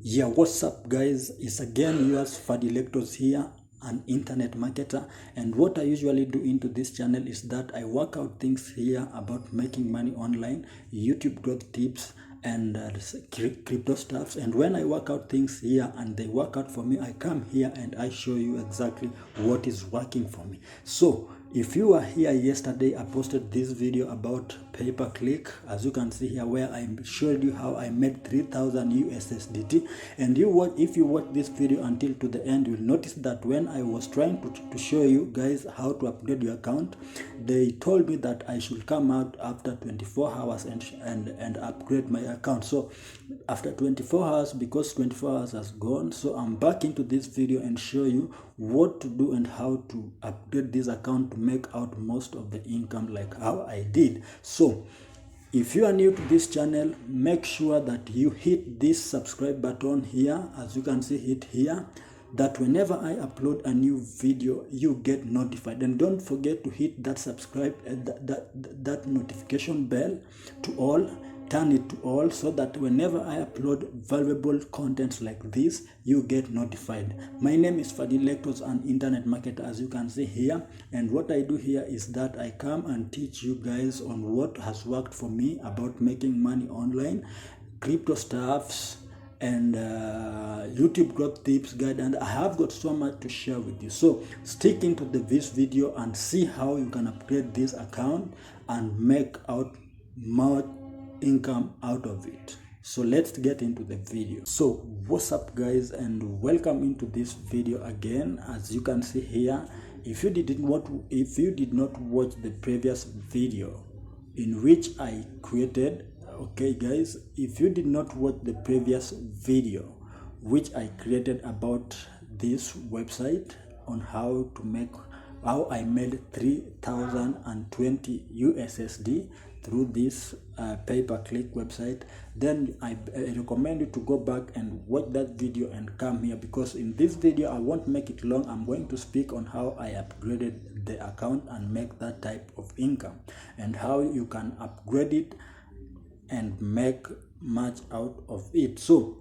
Yeah, what's up guys? It's again yours Fadi lectoz here, an internet marketer, and what I usually do into this channel is that I work out things here about making money online, YouTube growth tips, and crypto stuffs. And when I work out things here and they work out for me, I come here and I show you exactly what is working for me. So if you were here yesterday, I posted this video about pay-per-click, as you can see here, where I showed you how I made 3000 USSDT. And if you watch this video until to the end, you'll notice that when I was trying to show you guys how to upgrade your account, they told me that I should come out after 24 hours and upgrade my account. So after 24 hours, because 24 hours has gone, so I'm back into this video and show you what to do and how to upgrade this account to make out most of the income like how I did. So if you are new to this channel, make sure that you hit this subscribe button here, as you can see it here, that whenever I upload a new video you get notified. And don't forget to hit that subscribe and that notification bell to all, turn it to all, so that whenever I upload valuable contents like this, you get notified. My name is Fadi lectoz, an internet marketer, as you can see here, and what I do here is that I come and teach you guys on what has worked for me about making money online, crypto stuffs, and YouTube growth tips guide, and I have got so much to share with you. So stick into this video and see how you can upgrade this account and make out more income out of it. So let's get into the video. So what's up guys, and welcome into this video again. As you can see here, if you did not watch the previous video in which I created, okay guys, if you did not watch the previous video which I created about this website on how I made 3020 USSD through this pay-per-click website, then I recommend you to go back and watch that video and come here, because in this video I won't make it long. I'm going to speak on how I upgraded the account and make that type of income, and how you can upgrade it and make much out of it. So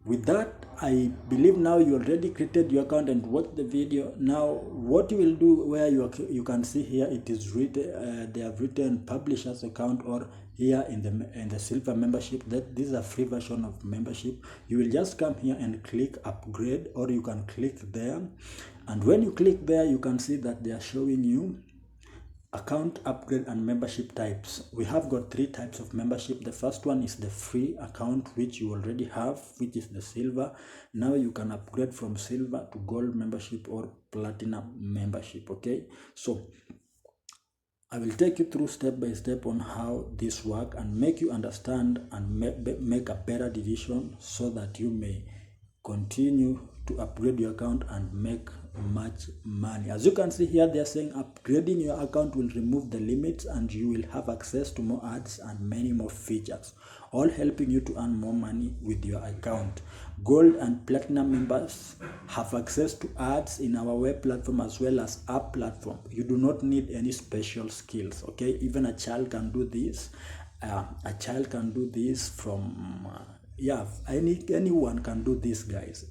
with that, I believe now you already created your account and watched the video. Now what you will do, where you can see here, it is written, they have written publishers account, or here in the silver membership, that this is a free version of membership. You will just come here and click upgrade, or you can click there, and when you click there, you can see that they are showing you account upgrade and membership types. We have got 3 types of membership. The first one is the free account, which you already have, which is the silver. Now you can upgrade from silver to gold membership or platinum membership. Okay, so I will take you through step by step on how this works and make you understand and make a better decision, so that you may continue to upgrade your account and make much money. As you can see here, they are saying upgrading your account will remove the limits and you will have access to more ads and many more features, all helping you to earn more money with your account. Gold and platinum members have access to ads in our web platform as well as app platform. You do not need any special skills. Okay, even a child can do this. A child can do this from anyone can do this, guys,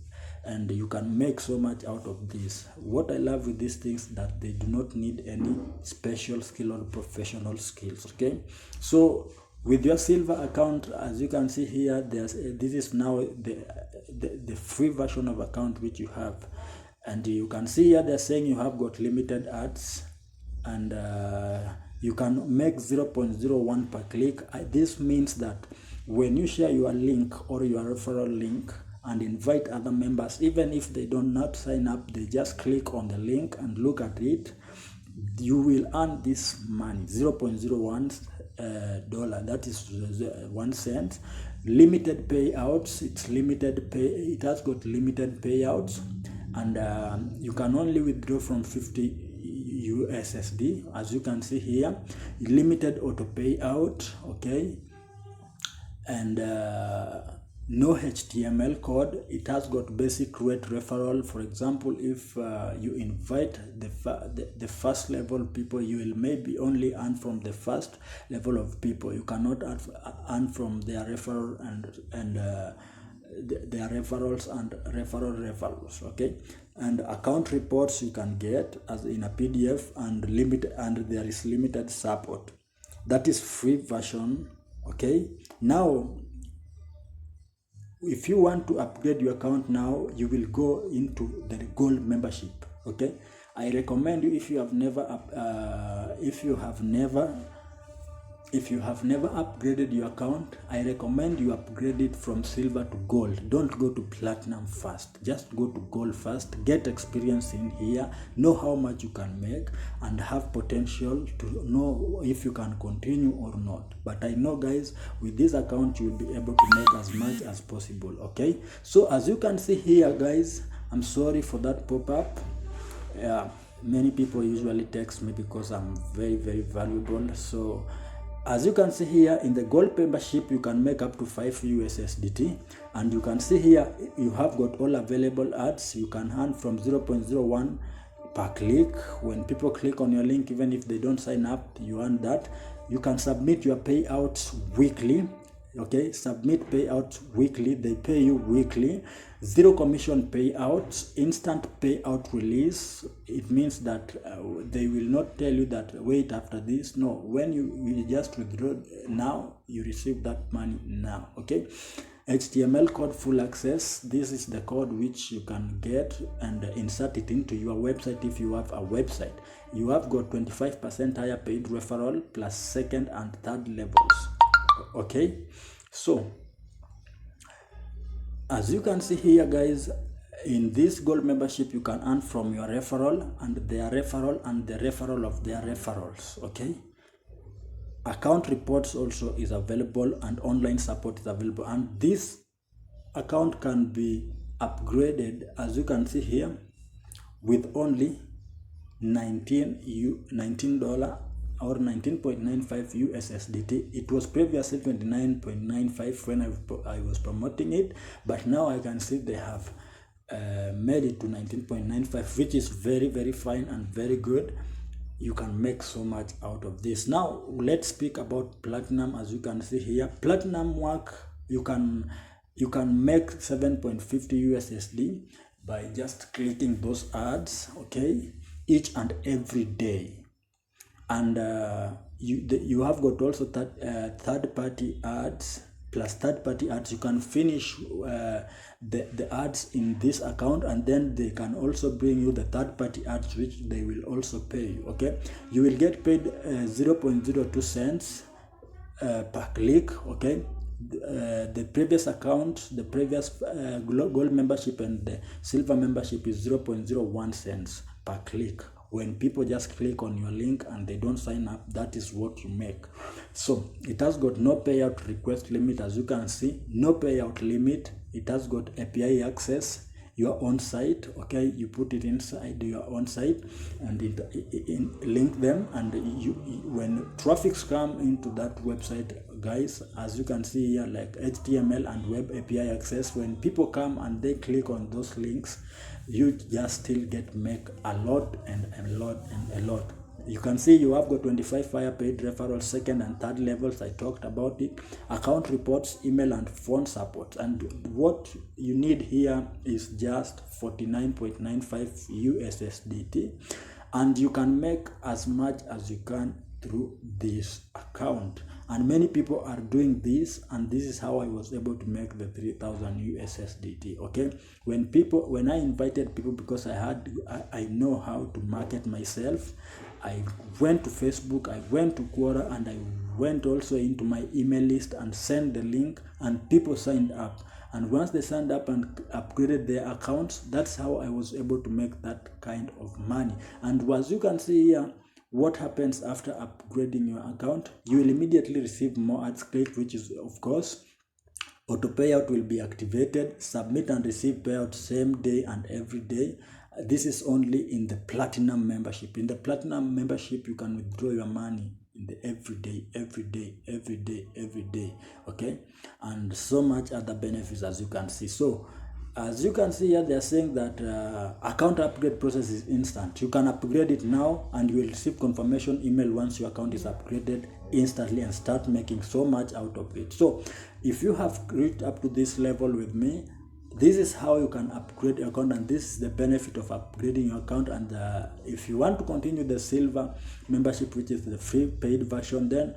and you can make so much out of this. What I love with these things, that they do not need any special skill or professional skills. Okay, so with your silver account, as you can see here, this is now the free version of account which you have, and you can see here they're saying you have got limited ads, and you can make 0.01 per click. This means that when you share your link or your referral link and invite other members, even if they do not sign up, they just click on the link and look at it, you will earn this money, 0.01 dollar, that is 1 cent. Limited payouts, it has got limited payouts, and you can only withdraw from 50 USSD, as you can see here. Limited auto payout, okay, and no HTML code. It has got basic rate referral. For example, if you invite the first level people, you will maybe only earn from the first level of people. You cannot earn from their referral and their referrals and referrals, okay? And account reports you can get as in a PDF, and there is limited support. That is free version, okay? Now if you want to upgrade your account now, you will go into the gold membership, okay? I recommend you, if you have never upgraded your account, I recommend you upgrade it from silver to gold. Don't go to platinum first, just go to gold first. Get experience in here, know how much you can make, and have potential to know if you can continue or not. But I know, guys, with this account you will be able to make as much as possible, okay? So as you can see here, guys, I'm sorry for that pop-up. Many people usually text me because I'm very, very valuable. So as you can see here, in the gold membership you can make up to 5 USSDT, and you can see here you have got all available ads. You can earn from 0.01 per click. When people click on your link, even if they don't sign up, you earn that. You can submit your payouts weekly, okay? Submit payouts weekly, they pay you weekly. 0 commission payouts, instant payout release. It means that they will not tell you that wait after this. No, when you just withdraw now, you receive that money now, okay? HTML code full access. This is the code which you can get and insert it into your website if you have a website. You have got 25% higher paid referral plus second and third levels, okay? So as you can see here, guys, in this gold membership you can earn from your referral and their referral and the referral of their referrals, okay? Account reports also is available, and online support is available, and this account can be upgraded, as you can see here, with only $19 or 19.95 USSDT. It was previously 29.95 when I was promoting it, but now I can see they have made it to 19.95, which is very, very fine and very good. You can make so much out of this. Now let's speak about platinum. As you can see here, platinum work, you can make 7.50 USSD by just clicking those ads, okay, each and every day. And you have got also third-party ads. Plus third-party ads, you can finish the ads in this account, and then they can also bring you the third-party ads, which they will also pay you, okay? You will get paid 0.02 cents per click, okay? The previous account, the previous gold membership and the silver membership is 0.01 cents per click. When people just click on your link and they don't sign up, that is what you make. So it has got no payout request limit, as you can see, no payout limit. It has got API access, your own site, okay? You put it inside your own site and link them, and when traffics come into that website, guys, as you can see here, like HTML and web API access, when people come and they click on those links, you just still make a lot and a lot and a lot. You can see you have got 25 fire paid referrals, second and third levels. I talked about it. Account reports, email and phone support. And what you need here is just 49.95 USSDT, and you can make as much as you can through this account. And many people are doing this, and this is how I was able to make the 3,000 USSDT, okay? When I invited people, because I know how to market myself, I went to Facebook, I went to Quora, and I went also into my email list and sent the link, and people signed up. And once they signed up and upgraded their accounts, that's how I was able to make that kind of money. And as you can see here, what happens after upgrading your account? You will immediately receive more ads clicked, which is, of course, auto payout will be activated. Submit and receive payout same day and every day. This is only in the platinum membership. In the platinum membership, you can withdraw your money in the every day, okay? And so much other benefits, as you can see. So as you can see here, they are saying that account upgrade process is instant. You can upgrade it now, and you will receive confirmation email once your account is upgraded instantly and start making so much out of it. So if you have reached up to this level with me, this is how you can upgrade your account, and this is the benefit of upgrading your account. And if you want to continue the silver membership, which is the free paid version, then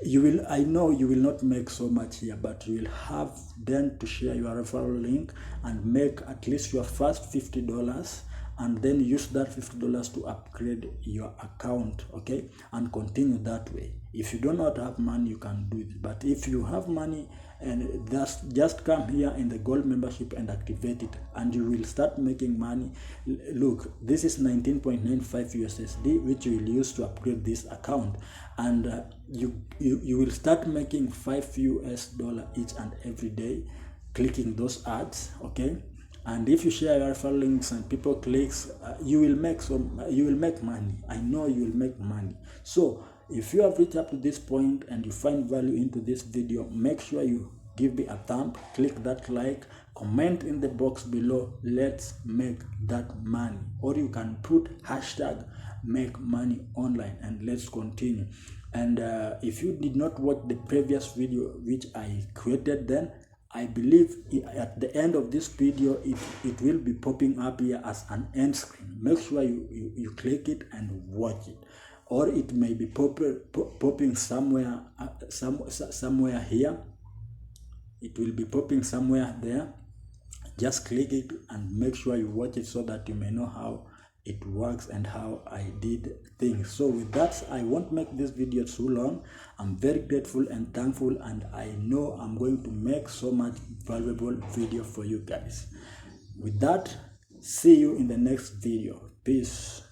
you will, I know you will not make so much here, but you will have then to share your referral link and make at least your first $50, and then use that $50 to upgrade your account, okay, and continue that way. If you do not have money, you can do it, but if you have money, and just come here in the gold membership and activate it, and you will start making money. Look, this is 19.95 USSD, which you will use to upgrade this account, and you will start making $5 each and every day clicking those ads, okay. And if you share your referral links and people clicks, you will make money. I know you will make money. So if you have reached up to this point and you find value into this video, make sure you give me a thumb, click that like, comment in the box below, let's make that money. Or you can put hashtag make money online, and let's continue. And if you did not watch the previous video which I created, then I believe at the end of this video, it will be popping up here as an end screen. Make sure you click it and watch it. Or it may be popping somewhere, somewhere here. It will be popping somewhere there. Just click it and make sure you watch it so that you may know how it works and how I did things. So with that, I won't make this video too long. I'm very grateful and thankful, and I know I'm going to make so much valuable video for you guys. With that, see you in the next video. Peace.